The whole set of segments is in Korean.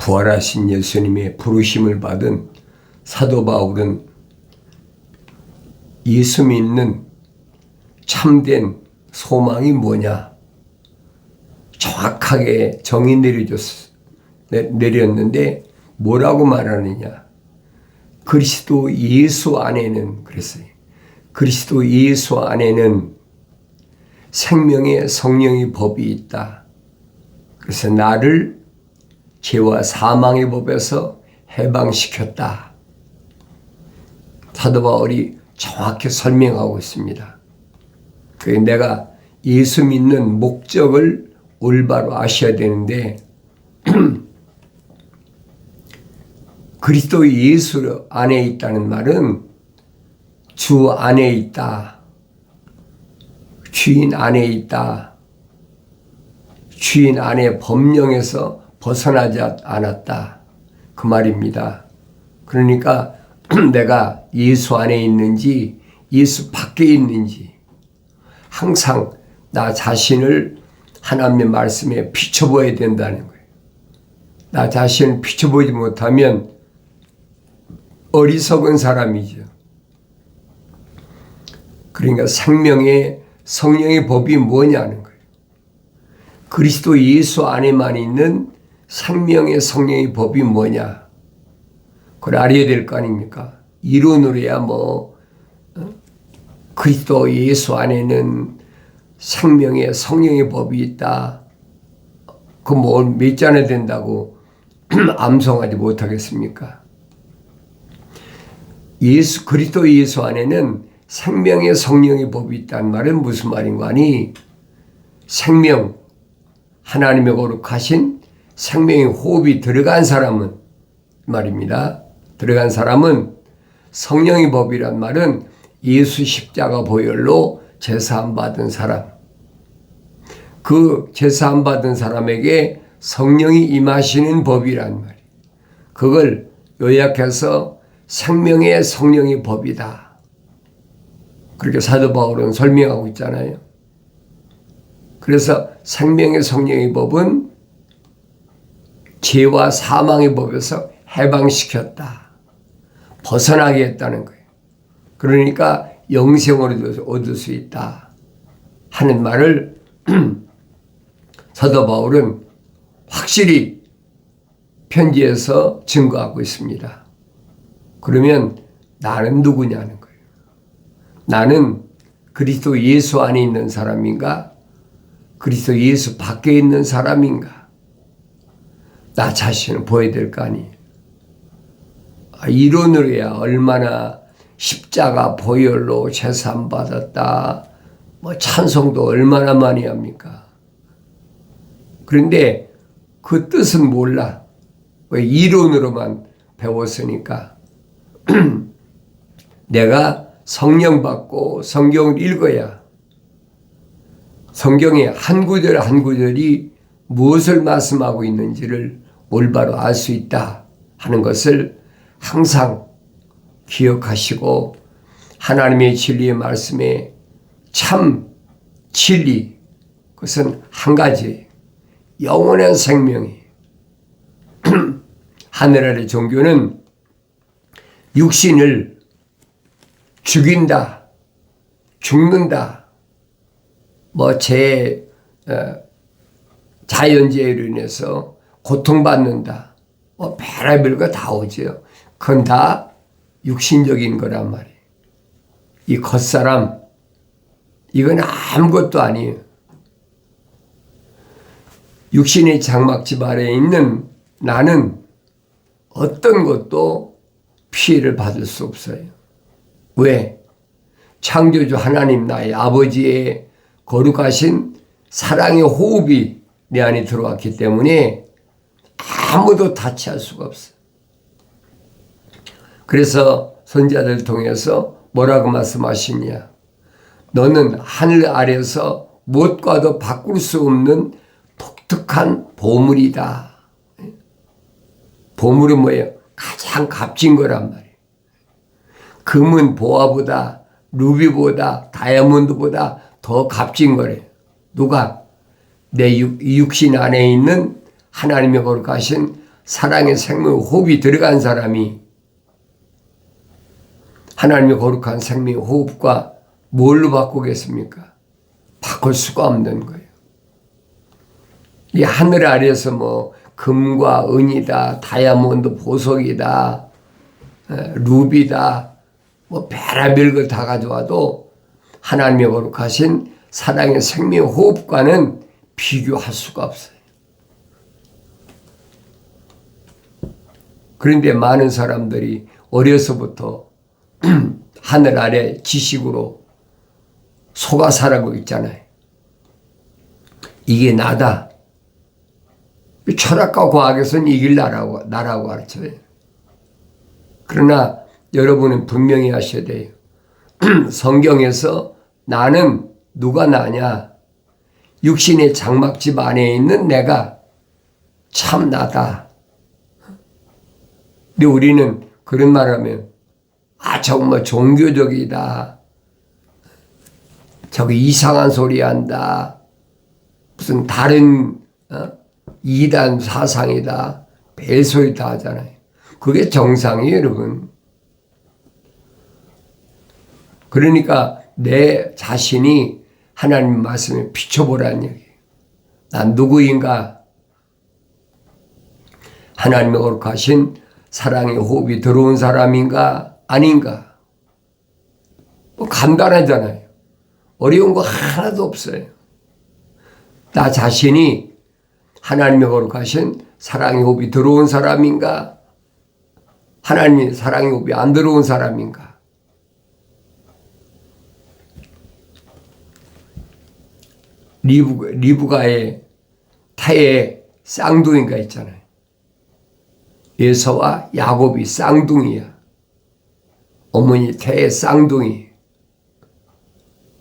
부활하신 예수님의 부르심을 받은 사도 바울은 예수 믿는 참된 소망이 뭐냐 정확하게 정의 내렸는데 뭐라고 말하느냐. 그리스도 예수 안에는, 그랬어요. 그리스도 예수 안에는 생명의 성령의 법이 있다. 그래서 나를 죄와 사망의 법에서 해방시켰다. 사도 바울이 정확히 설명하고 있습니다. 내가 예수 믿는 목적을 올바로 아셔야 되는데 그리스도 예수 안에 있다는 말은 주 안에 있다. 주인 안에 있다. 주인 안에 법령에서 벗어나지 않았다. 그 말입니다. 그러니까 내가 예수 안에 있는지 예수 밖에 있는지 항상 나 자신을 하나님의 말씀에 비춰보아야 된다는 거예요. 나 자신을 비춰보지 못하면 어리석은 사람이죠. 그러니까 생명의 성령의 법이 뭐냐는 거예요. 그리스도 예수 안에만 있는 생명의 성령의 법이 뭐냐. 그걸 알아야 될 거 아닙니까? 이론으로야 그리스도 예수 안에는 생명의 성령의 법이 있다. 그 몇 잔에 된다고 암송하지 못하겠습니까? 그리스도 예수 안에는 생명의 성령의 법이 있다는 말은 무슨 말인가 하니 생명, 하나님의 거룩하신 생명의 호흡이 들어간 사람은 말입니다. 들어간 사람은 성령의 법이란 말은 예수 십자가 보혈로 제사함 받은 사람. 그 제사함 받은 사람에게 성령이 임하시는 법이란 말이에요. 그걸 요약해서 생명의 성령의 법이다. 그렇게 사도 바울은 설명하고 있잖아요. 그래서 생명의 성령의 법은 죄와 사망의 법에서 해방시켰다. 벗어나게 했다는 거예요. 그러니까 영생을 얻을 수 있다 하는 말을 사도 바울은 확실히 편지에서 증거하고 있습니다. 그러면 나는 누구냐는 거예요. 나는 그리스도 예수 안에 있는 사람인가? 그리스도 예수 밖에 있는 사람인가? 나 자신을 보여야 될 거 아니에요. 이론으로야 얼마나 십자가 보혈로 제사함 받았다. 찬송도 얼마나 많이 합니까? 그런데 그 뜻은 몰라. 왜 이론으로만 배웠으니까. 내가 성령 받고 성경을 읽어야 성경의 한 구절 한 구절이 무엇을 말씀하고 있는지를 올바로 알 수 있다 하는 것을 항상 기억하시고 하나님의 진리의 말씀에 참 진리, 그것은 한 가지 영원한 생명이 하늘 아래 종교는 육신을 죽인다, 죽는다, 자연재해로 인해서 고통받는다, 별의별 거 다 오죠. 그건 다 육신적인 거란 말이에요. 이 겉사람, 이건 아무것도 아니에요. 육신의 장막집 아래에 있는 나는 어떤 것도 피해를 받을 수 없어요. 왜? 창조주 하나님 나의 아버지의 거룩하신 사랑의 호흡이 내 안에 들어왔기 때문에 아무도 다치할 수가 없어요. 그래서 선지자들 통해서 뭐라고 말씀하시냐? 너는 하늘 아래서 무엇과도 바꿀 수 없는 독특한 보물이다. 보물은 뭐예요? 가장 값진 거란 말이에요. 금은 보화보다, 루비보다, 다이아몬드보다 더 값진 거래요. 누가? 내 육신 안에 있는 하나님의 거룩하신 사랑의 생명 호흡이 들어간 사람이 하나님의 거룩한 생명 호흡과 뭘로 바꾸겠습니까? 바꿀 수가 없는 거예요. 이 하늘 아래에서 뭐 금과 은이다, 다이아몬드 보석이다, 루비다, 뭐 별의별 거 다 가져와도 하나님의 거룩하신 사랑의 생명 호흡과는 비교할 수가 없어요. 그런데 많은 사람들이 어려서부터 하늘 아래 지식으로 속아 살아가고 있잖아요. 이게 나다. 철학과 과학에서는 이길 나라고 가르쳐요. 그러나 여러분은 분명히 하셔야 돼요. 성경에서 나는 누가 나냐? 육신의 장막집 안에 있는 내가 참 나다. 근데 우리는 그런 말 하면 정말 종교적이다. 저기 이상한 소리 한다. 무슨 다른 이단 사상이다. 별소리 다 하잖아요. 그게 정상이에요, 여러분. 그러니까 내 자신이 하나님 말씀에 비춰보라는 얘기예요. 난 누구인가? 하나님의 거룩하신 사랑의 호흡이 들어온 사람인가? 아닌가? 뭐 간단하잖아요. 어려운 거 하나도 없어요. 나 자신이 하나님의 거룩하신 사랑의 호흡이 들어온 사람인가? 하나님의 사랑의 호흡이 안 들어온 사람인가? 리브가의 태의 쌍둥이가 있잖아요. 에서와 야곱이 쌍둥이야. 어머니 태의 쌍둥이.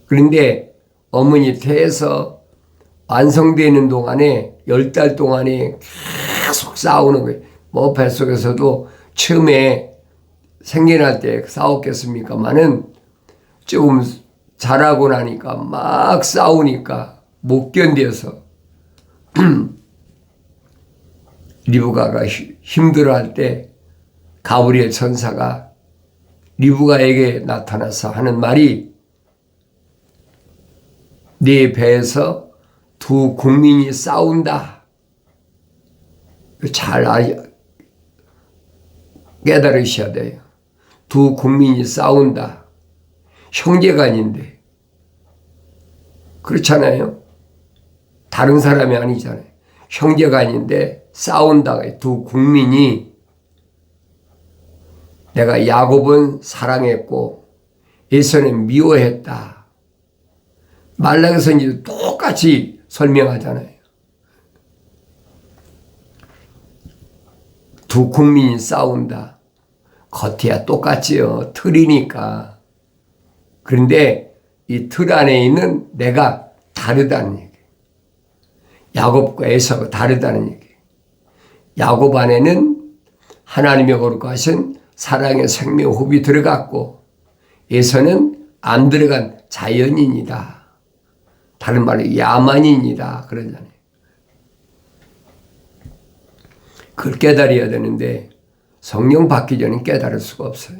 그런데 어머니 태에서 완성되는 동안에 10달 동안에 계속 싸우는 거예요. 뭐 뱃속에서도 처음에 생겨날 때 싸웠겠습니까마는 조금 자라고 나니까 막 싸우니까 못 견뎌서 리브가가 힘들어할 때 가브리엘 천사가 리브가에게 나타나서 하는 말이 네 배에서 두 국민이 싸운다. 잘 깨달으셔야 돼요. 두 국민이 싸운다. 형제간인데 그렇잖아요. 다른 사람이 아니잖아요. 형제간인데 싸운다. 두 국민이 내가 야곱은 사랑했고 에서는 미워했다. 말라기서 이제 똑같이 설명하잖아요. 두 국민이 싸운다. 겉이야 똑같지요. 틀이니까. 그런데 이 틀 안에 있는 내가 다르다는 얘기예요. 야곱과 에서가 다르다는 얘기예요. 야곱 안에는 하나님의 거룩하신 사랑의 생명 호흡이 들어갔고 에서는 안 들어간 자연인이다. 다른 말로 야만인이다. 그러잖아요. 그걸 깨달아야 되는데 성령 받기 전에 깨달을 수가 없어요.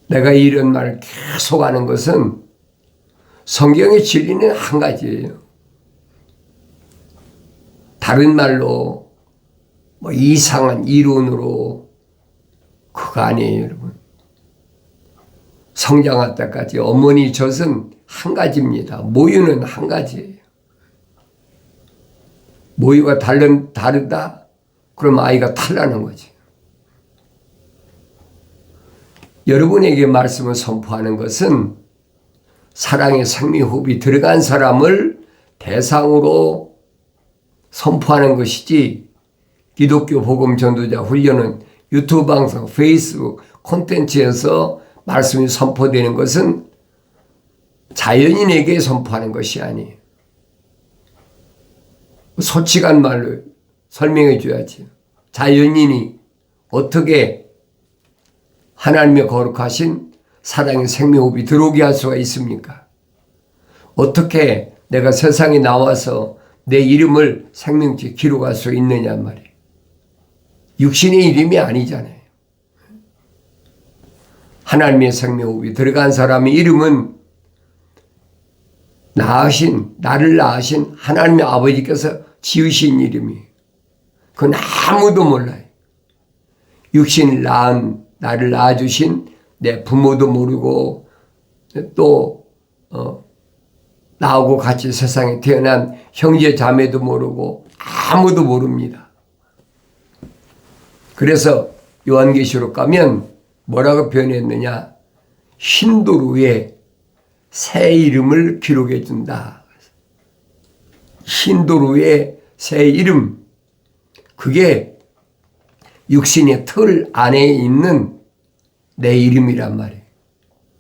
내가 이런 말을 계속 하는 것은 성경의 진리는 한 가지예요. 다른 말로 뭐 이상한 이론으로 그거 아니에요, 여러분. 성장할 때까지 어머니 젖은 한 가지입니다. 모유는 한 가지예요. 모유가 다르다? 그럼 아이가 탈나는 거지. 여러분에게 말씀을 선포하는 것은 사랑의 생명호흡이 들어간 사람을 대상으로 선포하는 것이지 기독교 복음 전도자 훈련은 유튜브 방송, 페이스북 콘텐츠에서 말씀이 선포되는 것은 자연인에게 선포하는 것이 아니에요. 솔직한 말로 설명해 줘야지. 자연인이 어떻게 하나님의 거룩하신 사랑의 생명호흡이 들어오게 할 수가 있습니까? 어떻게 내가 세상에 나와서 내 이름을 생명책에 기록할 수 있느냐 말이에요. 육신의 이름이 아니잖아요. 하나님의 생명호흡이 들어간 사람의 이름은 나를 낳으신 하나님의 아버지께서 지으신 이름이에요. 그건 아무도 몰라요. 육신을 낳은 나를 낳아주신 내 부모도 모르고 또 나하고 같이 세상에 태어난 형제 자매도 모르고 아무도 모릅니다. 그래서 요한계시록 가면 뭐라고 표현했느냐? 흰돌 위에 새 이름을 기록해 준다. 흰돌 위에 새 이름, 그게 육신의 틀 안에 있는 내 이름이란 말이에요.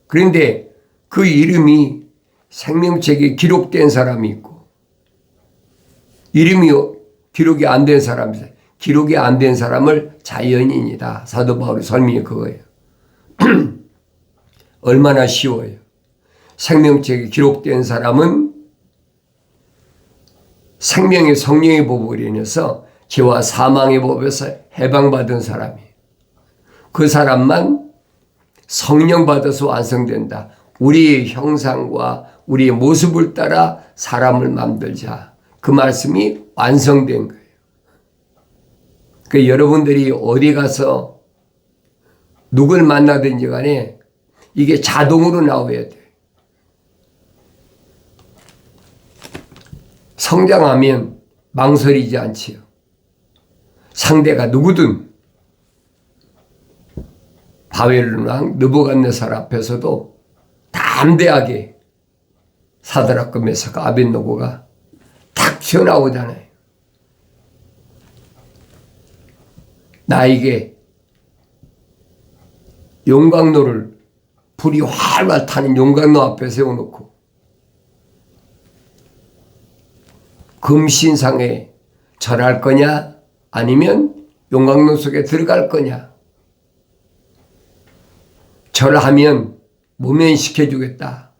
그런데 그 이름이 생명책에 기록된 사람이 있고 이름이 기록이 안 된 사람이 있어요. 기록이 안 된 사람을 자연인이다. 사도 바울의 설명이 그거예요. 얼마나 쉬워요. 생명책에 기록된 사람은 생명의 성령의 법을 인해서 죄와 사망의 법에서 해방받은 사람이에요. 그 사람만 성령 받아서 완성된다. 우리의 형상과 우리의 모습을 따라 사람을 만들자. 그 말씀이 완성된 거예요. 그러니까 여러분들이 어디 가서 누굴 만나든지 간에 이게 자동으로 나와야 돼요. 성장하면 망설이지 않지요. 상대가 누구든 바벨론 왕 느부갓네살 앞에서도 담대하게 사드락과 메삭 아벳느고가 탁 튀어나오잖아요. 나에게 용광로를 불이 활활 타는 용광로 앞에 세워놓고 금신상에 절할 거냐 아니면 용광로 속에 들어갈 거냐. 절하면 무면시켜주겠다.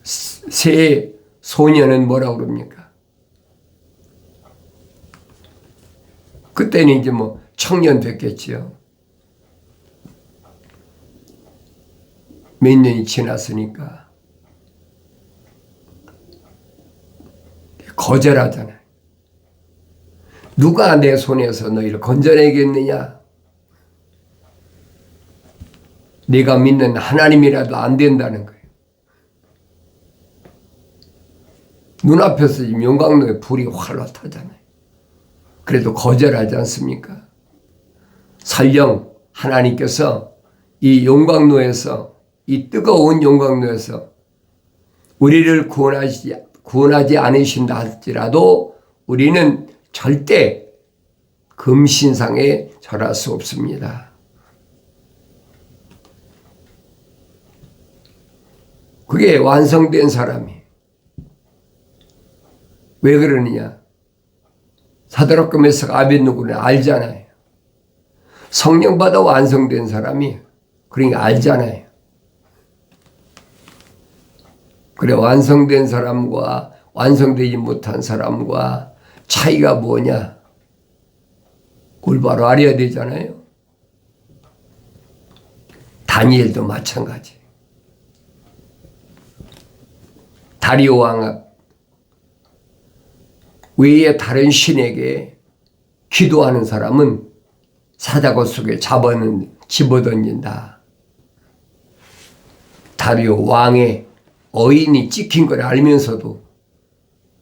새 소년은 뭐라고 그럽니까? 그때는 이제 뭐 청년 됐겠지요. 몇 년이 지났으니까 거절하잖아요. 누가 내 손에서 너희를 건져내겠느냐? 네가 믿는 하나님이라도 안 된다는 거예요. 눈앞에서 지금 용광로에 불이 활활 타잖아요. 그래도 거절하지 않습니까? 설령 하나님께서 이 용광로에서, 이 뜨거운 용광로에서 우리를 구원하지 않으신다 할지라도 우리는 절대 금신상에 절할 수 없습니다. 그게 완성된 사람이. 왜 그러느냐? 사드락과 메삭 아벳느고는 알잖아요. 성령 받아 완성된 사람이 그러니까 알잖아요. 그래, 완성된 사람과 완성되지 못한 사람과 차이가 뭐냐? 올바로 알아야 되잖아요. 다니엘도 마찬가지. 다리오 왕 외에 다른 신에게 기도하는 사람은 사자굴 속에 집어던진다. 다리오 왕의 어인이 찍힌 걸 알면서도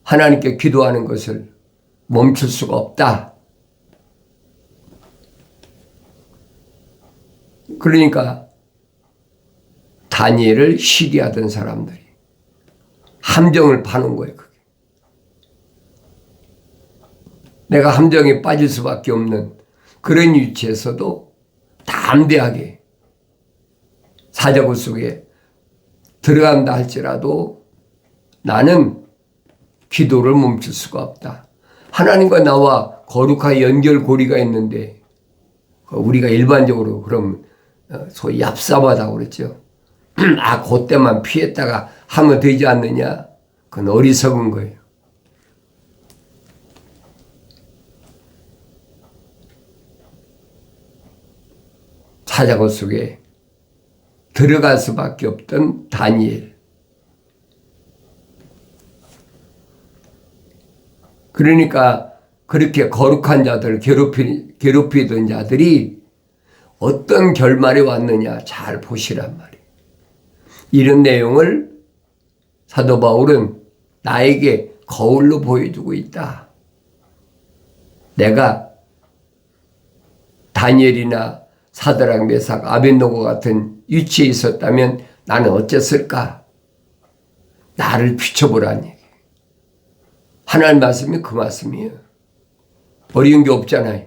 하나님께 기도하는 것을 멈출 수가 없다. 그러니까 다니엘을 시기하던 사람들이 함정을 파는 거예요. 그게. 내가 함정에 빠질 수밖에 없는 그런 위치에서도 담대하게 사자굴 속에 들어간다 할지라도 나는 기도를 멈출 수가 없다. 하나님과 나와 거룩한 연결고리가 있는데 우리가 일반적으로 그럼 소위 얍삽하다고 그랬죠. 아, 그때만 피했다가 하면 되지 않느냐? 그건 어리석은 거예요. 사자굴 속에 들어갈 수밖에 없던 다니엘. 그러니까 그렇게 거룩한 자들을 괴롭히던 자들이 어떤 결말이 왔느냐 잘 보시란 말이에요. 이런 내용을 사도 바울은 나에게 거울로 보여주고 있다. 내가 다니엘이나 사드락, 메삭, 아벳노고 같은 위치에 있었다면 나는 어땠을까? 나를 비춰보라는 얘기예요. 하나님 말씀이 그 말씀이에요. 어려운 게 없잖아요.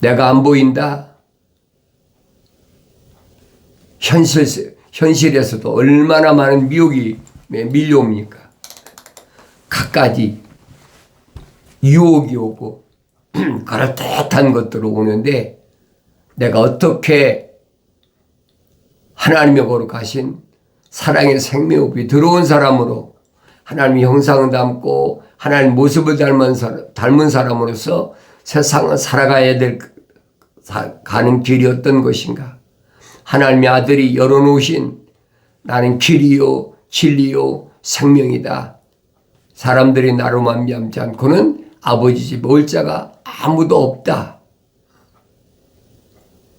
내가 안 보인다. 현실에서도 얼마나 많은 미혹이 밀려옵니까? 갖가지 유혹이 오고 그럴듯한 것들이 오는데 내가 어떻게 하나님의 거룩하신 사랑의 생명이 들어온 사람으로 하나님의 형상을 담고 하나님 모습을 닮은 사람으로서 세상을 살아가야 가는 길이 어떤 것인가? 하나님의 아들이 열어놓으신 나는 길이요 진리요 생명이다. 사람들이 나로 말미암지 않고는 아버지 집 올 자가 아무도 없다.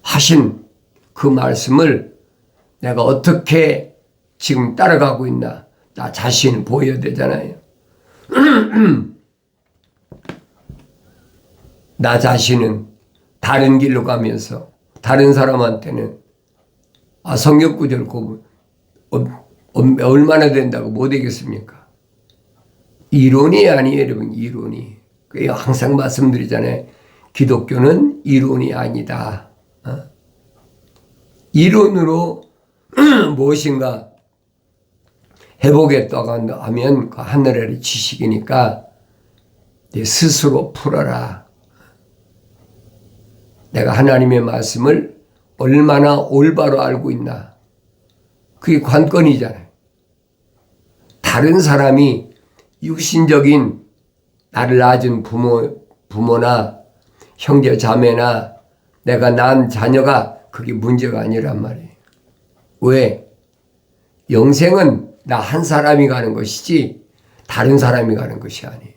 하신 그 말씀을 내가 어떻게 지금 따라가고 있나? 나 자신을 보여야 되잖아요. 나 자신은 다른 길로 가면서 다른 사람한테는 성경 구절 얼마나 된다고 못하겠습니까? 이론이 아니에요, 여러분. 이론이. 항상 말씀드리잖아요. 기독교는 이론이 아니다. 이론으로 무엇인가 해보겠다고 하면 그 하늘의 지식이니까 내 스스로 풀어라. 내가 하나님의 말씀을 얼마나 올바로 알고 있나. 그게 관건이잖아요. 다른 사람이 육신적인 나를 낳아준 부모나 형제 자매나 내가 낳은 자녀가 그게 문제가 아니란 말이에요. 왜? 영생은 나 한 사람이 가는 것이지 다른 사람이 가는 것이 아니에요.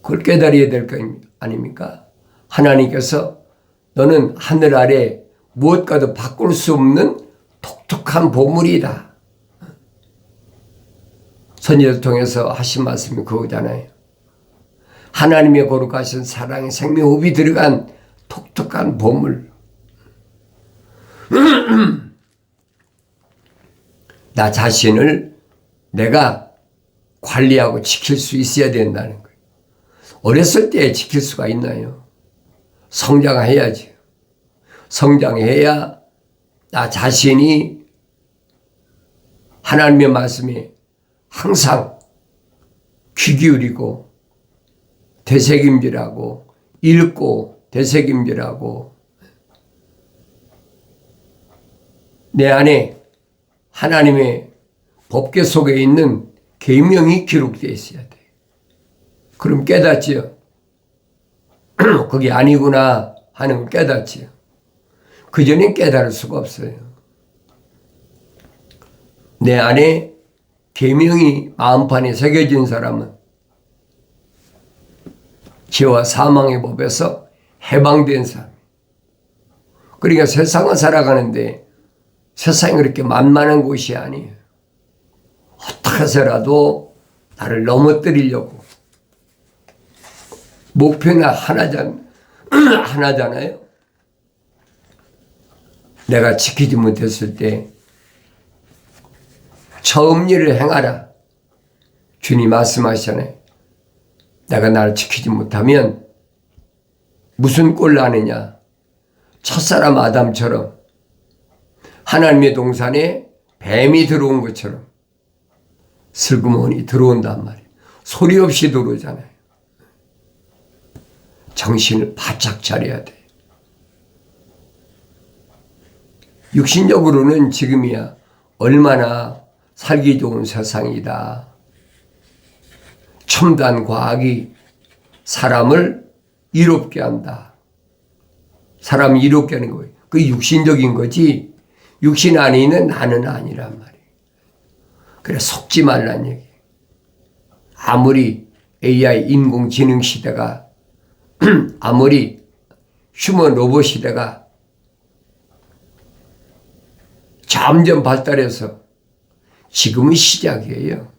그걸 깨달아야 될 거 아닙니까? 하나님께서 너는 하늘 아래 무엇과도 바꿀 수 없는 독특한 보물이다. 선지자를 통해서 하신 말씀이 그거잖아요. 하나님의 거룩하신 사랑의 생명호흡이 들어간 독특한 보물. 나 자신을 내가 관리하고 지킬 수 있어야 된다는 거예요. 어렸을 때 지킬 수가 있나요? 성장해야지. 성장해야 나 자신이 하나님의 말씀에 항상 귀 기울이고 되새김질하고 읽고 되새김질하고 내 안에 하나님의 법궤 속에 있는 계명이 기록되어 있어야 돼. 그럼 깨닫지요. 그게 아니구나 하는 걸 깨닫지요. 그전엔 깨달을 수가 없어요. 내 안에 계명이 마음판에 새겨진 사람은 죄와 사망의 법에서 해방된 사람. 그러니까 세상을 살아가는데 세상이 그렇게 만만한 곳이 아니에요. 어떻게 해서라도 나를 넘어뜨리려고. 목표는 하나잖아요. 내가 지키지 못했을 때 처음 일을 행하라. 주님 말씀하시잖아요. 내가 나를 지키지 못하면 무슨 꼴 나느냐. 첫사람 아담처럼 하나님의 동산에 뱀이 들어온 것처럼 슬그머니 들어온단 말이에요. 소리 없이 들어오잖아요. 정신을 바짝 차려야 돼. 육신적으로는 지금이야 얼마나 살기 좋은 세상이다. 첨단 과학이 사람을 이롭게 한다. 사람이 이롭게 하는 거예요. 그게 육신적인 거지 육신 안에 있는 나는 아니란 말이에요. 그래 속지 말란 얘기예요. 아무리 AI 인공지능 시대가 아무리 휴먼 로봇 시대가 점점 발달해서 지금은 시작이에요.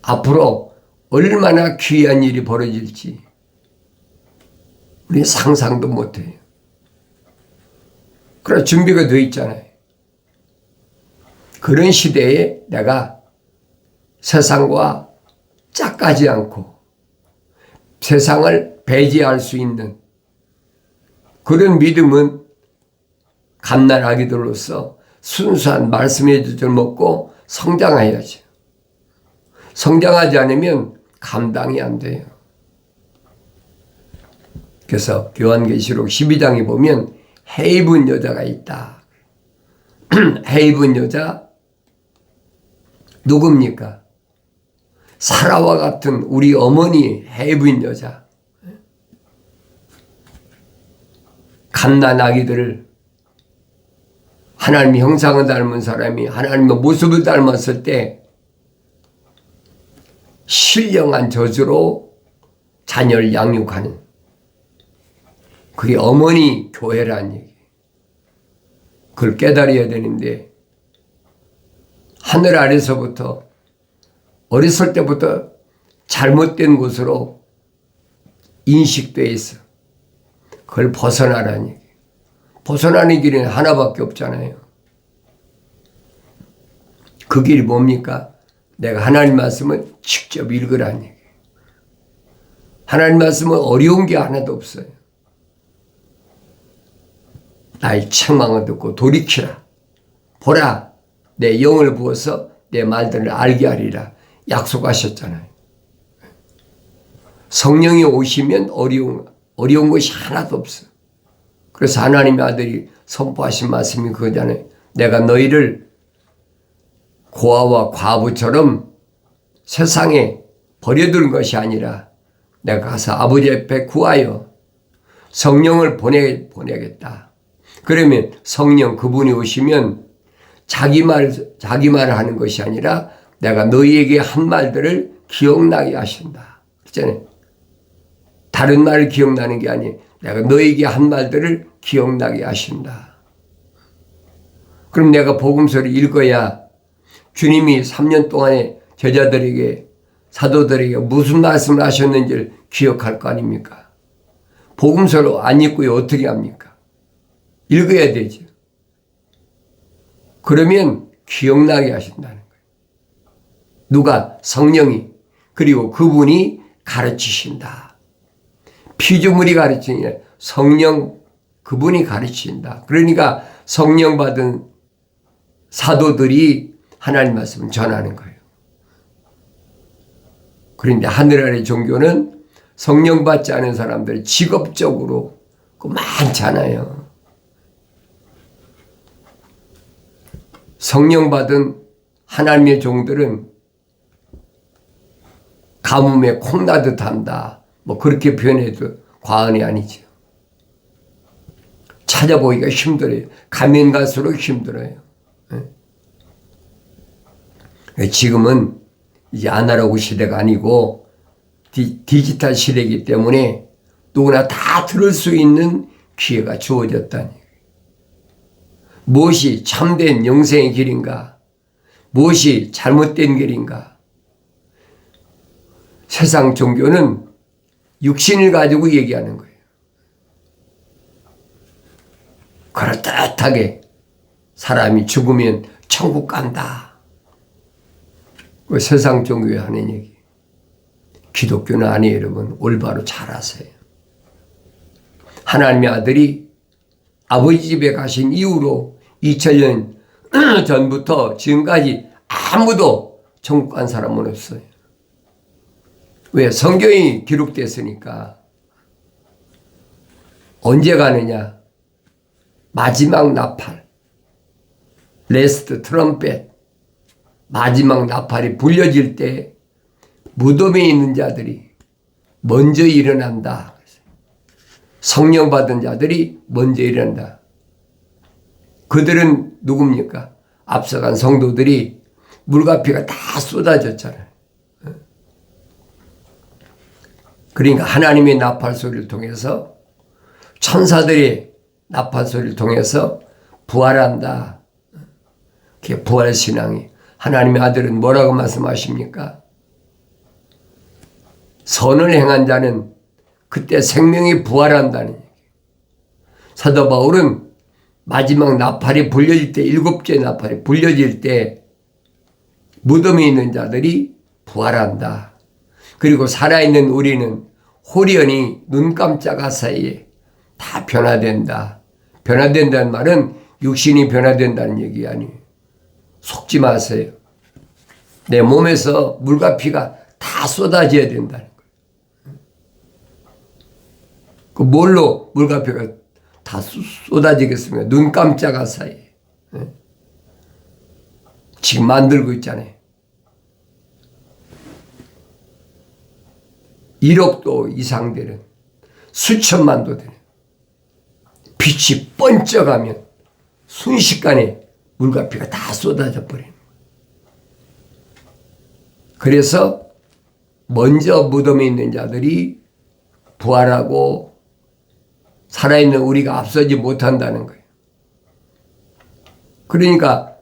앞으로 얼마나 귀한 일이 벌어질지 우리는 상상도 못해요. 그래서 준비가 되어 있잖아요. 그런 시대에 내가 세상과 짝가지 않고 세상을 배제할 수 있는 그런 믿음은 갓난아기들로서 순수한 말씀의 젖을 먹고 성장해야죠. 성장하지 않으면 감당이 안 돼요. 그래서 요한계시록 12장에 보면 해 입은 여자가 있다. 해 입은 여자 누굽니까? 사라와 같은 우리 어머니 해 입은 여자. 갓난 아기들을 하나님의 형상을 닮은 사람이 하나님의 모습을 닮았을 때 신령한 저주로 자녀를 양육하는 그게 어머니 교회란 얘기. 그걸 깨달아야 되는데 하늘 아래서부터 어렸을 때부터 잘못된 곳으로 인식되어 있어. 그걸 벗어나라는 얘기. 벗어나는 길은 하나밖에 없잖아요. 그 길이 뭡니까? 내가 하나님 말씀을 직접 읽으라는 얘기. 하나님 말씀은 어려운 게 하나도 없어요. 나의 책망을 듣고 돌이키라. 보라, 내 영을 부어서 내 말들을 알게 하리라. 약속하셨잖아요. 성령이 오시면 어려운 것이 하나도 없어. 그래서 하나님의 아들이 선포하신 말씀이 그거잖아요. 내가 너희를 고아와 과부처럼 세상에 버려둔 것이 아니라 내가 가서 아버지 앞에 구하여 성령을 보내겠다. 그러면 성령 그분이 오시면 자기 말을 하는 것이 아니라 내가 너희에게 한 말들을 기억나게 하신다. 그렇잖아요. 다른 말을 기억나는 게 아니에요. 내가 너희에게 한 말들을 기억나게 하신다. 그럼 내가 복음서를 읽어야 주님이 3년 동안에 제자들에게 사도들에게 무슨 말씀을 하셨는지를 기억할 거 아닙니까? 복음서로 안 읽고 어떻게 합니까? 읽어야 되죠. 그러면 기억나게 하신다는 거예요. 누가? 성령이. 그리고 그분이 가르치신다. 피조물이 가르치는 게 아니라 성령 그분이 가르친다. 그러니까 성령 받은 사도들이 하나님 말씀을 전하는 거예요. 그런데 하늘 아래 종교는 성령 받지 않은 사람들이 직업적으로 많잖아요. 성령 받은 하나님의 종들은 가뭄에 콩나듯 한다. 뭐 그렇게 표현해도 과언이 아니죠. 찾아보기가 힘들어요. 가면 갈수록 힘들어요. 지금은 이제 아날로그 시대가 아니고 디지털 시대이기 때문에 누구나 다 들을 수 있는 기회가 주어졌다니. 무엇이 참된 영생의 길인가? 무엇이 잘못된 길인가? 세상 종교는 육신을 가지고 얘기하는 거예요. 그럴듯하게 사람이 죽으면 천국 간다. 그 세상 종교에 하는 얘기. 기독교는 아니에요, 여러분. 올바로 잘 아세요. 하나님의 아들이 아버지 집에 가신 이후로 2000년 전부터 지금까지 아무도 천국 간 사람은 없어요. 왜? 성경이 기록됐으니까. 언제 가느냐? 마지막 나팔. 레스트 트럼펫, 마지막 나팔이 불려질 때 무덤에 있는 자들이 먼저 일어난다. 성령 받은 자들이 먼저 일어난다. 그들은 누굽니까? 앞서간 성도들이 물과 피가 다 쏟아졌잖아요. 그러니까 하나님의 나팔 소리를 통해서, 천사들의 나팔 소리를 통해서 부활한다. 그게 부활신앙이. 하나님의 아들은 뭐라고 말씀하십니까? 선을 행한 자는 그때 생명이 부활한다는 얘기예요. 사도 바울은 마지막 나팔이 불려질 때, 7째 나팔이 불려질 때 무덤에 있는 자들이 부활한다. 그리고 살아있는 우리는 호련히 눈 깜짝할 사이에 다 변화된다. 변화된다는 말은 육신이 변화된다는 얘기 아니에요. 속지 마세요. 내 몸에서 물과 피가 다 쏟아져야 된다는 거예요. 그 뭘로 물과 피가 다 쏟아지겠습니까? 눈 깜짝할 사이에. 지금 만들고 있잖아요. 1억도 이상 되는, 수천만도 되는 빛이 번쩍하면 순식간에 물과 피가 다 쏟아져 버리는 거예요. 그래서 먼저 무덤에 있는 자들이 부활하고 살아있는 우리가 앞서지 못한다는 거예요. 그러니까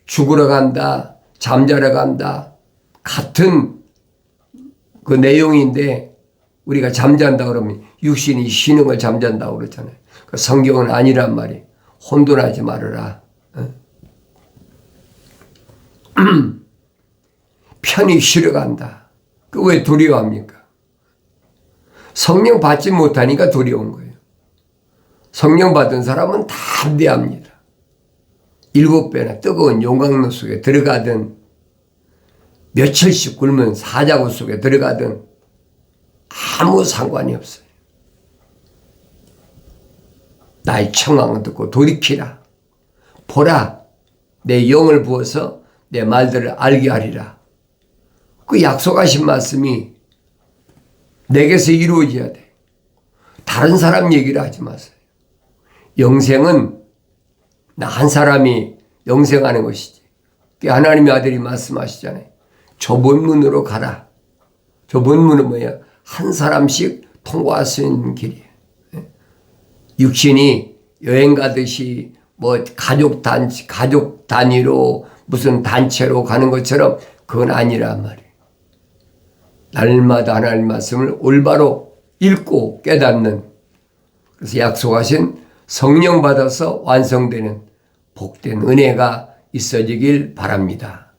죽으러 간다, 잠자러 간다, 같은 그 내용인데, 우리가 잠잔다 그러면 육신이 쉬는 걸 잠잔다고 그러잖아요. 그 성경은 아니란 말이에요. 혼돈하지 말아라. 편히 쉬러 간다. 그 왜 두려워합니까? 성령 받지 못하니까 두려운 거예요. 성령 받은 사람은 다 담대합니다. 7배나 뜨거운 용광로 속에 들어가든, 며칠씩 굶은 사자굴 속에 들어가든 아무 상관이 없어요. 나의 청함을 듣고 돌이키라. 보라, 내 영을 부어서 내 말들을 알게 하리라. 그 약속하신 말씀이 내게서 이루어져야 돼. 다른 사람 얘기를 하지 마세요. 영생은 나 한 사람이 영생하는 것이지. 하나님의 아들이 말씀하시잖아요. 좁은 문으로 가라. 좁은 문은 뭐야? 한 사람씩 통과할 수 있는 길이에요. 육신이 여행 가듯이 뭐 가족 단위로 무슨 단체로 가는 것처럼 그건 아니란 말이에요. 날마다 하나님 말씀을 올바로 읽고 깨닫는, 그래서 약속하신 성령 받아서 완성되는 복된 은혜가 있어지길 바랍니다.